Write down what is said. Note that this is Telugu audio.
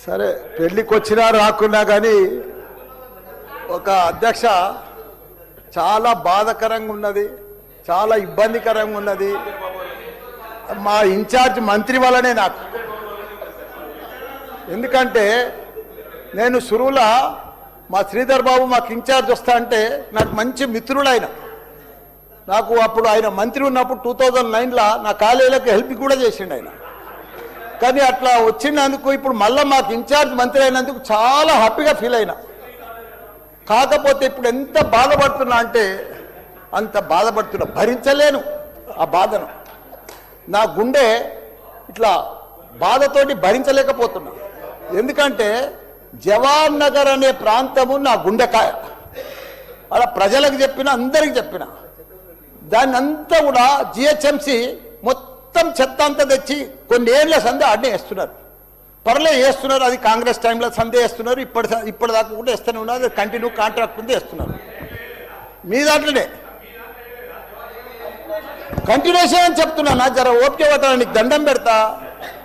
సరే పెళ్ళికి వచ్చినా రాకున్నా కానీ ఒక అధ్యక్ష చాలా బాధాకరంగా ఉన్నది, చాలా ఇబ్బందికరంగా ఉన్నది. మా ఇన్ఛార్జ్ మంత్రి వల్లనే నాకు, ఎందుకంటే నేను సురువులా మా శ్రీధర్ బాబు మాకు ఇన్ఛార్జ్ వస్తా అంటే నాకు మంచి మిత్రుడు ఆయన. నాకు అప్పుడు ఆయన మంత్రి ఉన్నప్పుడు 2009లో నా కాలేజీలకు హెల్ప్ కూడా చేసిండు ఆయన. కానీ అట్లా వచ్చినందుకు ఇప్పుడు మళ్ళీ మాకు ఇన్ఛార్జ్ మంత్రి అయినందుకు చాలా హ్యాపీగా ఫీల్ అయినా. కాకపోతే ఇప్పుడు ఎంత బాధపడుతున్నా అంటే అంత బాధపడుతున్నా, భరించలేను ఆ బాధను. నా గుండె ఇట్లా బాధతోటి భరించలేకపోతున్నా. ఎందుకంటే జవాన్ నగర్ అనే ప్రాంతము నా గుండెకాయ. అలా ప్రజలకు చెప్పిన, అందరికి చెప్పిన, దాన్ని అంతా కూడా జిహెచ్ఎంసి మొత్తం చెత్త అంతా తెచ్చి కొన్ని ఏళ్ళ సందే అడ్డే వేస్తున్నారు. పర్లే వేస్తున్నారు, అది కాంగ్రెస్ టైంలో సందే వేస్తున్నారు, ఇప్పటిదాకా కూడా వేస్తూనే ఉన్నారు. అది కంటిన్యూ కాంట్రాక్ట్ ఉంది వేస్తున్నారు. మీ దాంట్లోనే కంటిన్యూషన్ అని చెప్తున్నా. జర ఓపిక పట్టాలని నీకు దండం పెడతా.